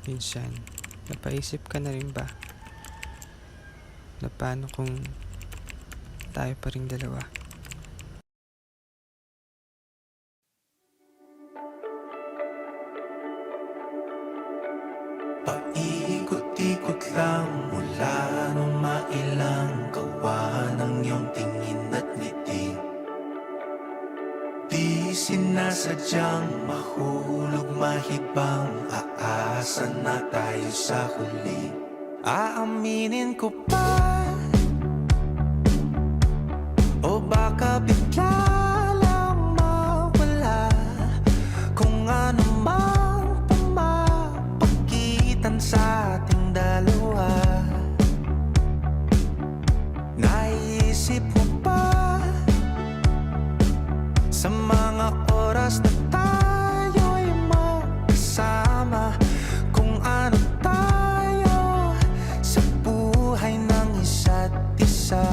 Minsan, napaisip ka na rin ba na paano kung tayo pa ring dalawa? Paikot-ikot lang mula nung mailang gawa ng iyong tingin at ngiti. Di sinasadyang mahulog mahibang, aasa na tayo sa huli. Aaminin ko pa, o baka bigla lang mawala kung ano mang pumapagitan sa ating dalawa. Naisip mo ba sa mga oras na tayo'y magkasama, kung ano tayo sa buhay ng isa't isa?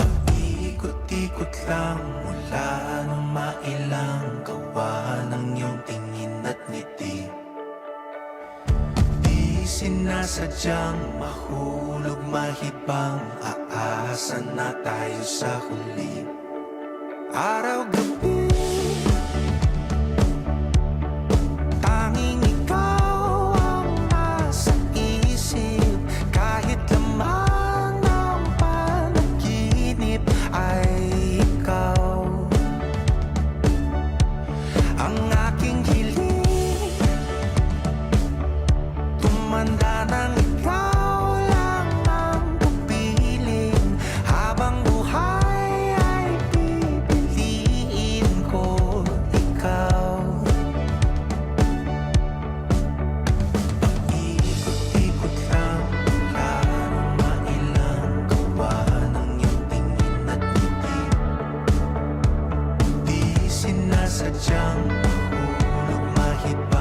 Paikot-ikot lang mula nung mailang gawa ng iyong tingin at ngiti. Di sinasadyang mahulog mahibang, aasa na tayo sa huli. Araw-gabi, tanging ikaw ang nasa isip. Kahit lamang ng panaginip ay ikaw ang aking hiling. Tumanda nang ikaw lang ang kapiling, habang buhay ay pipiliin ko ikaw. Paikot-ikot lang mula nung mailang gawa ng iyong tingin at ngiti. Di sinasadyang mahulog mahibang,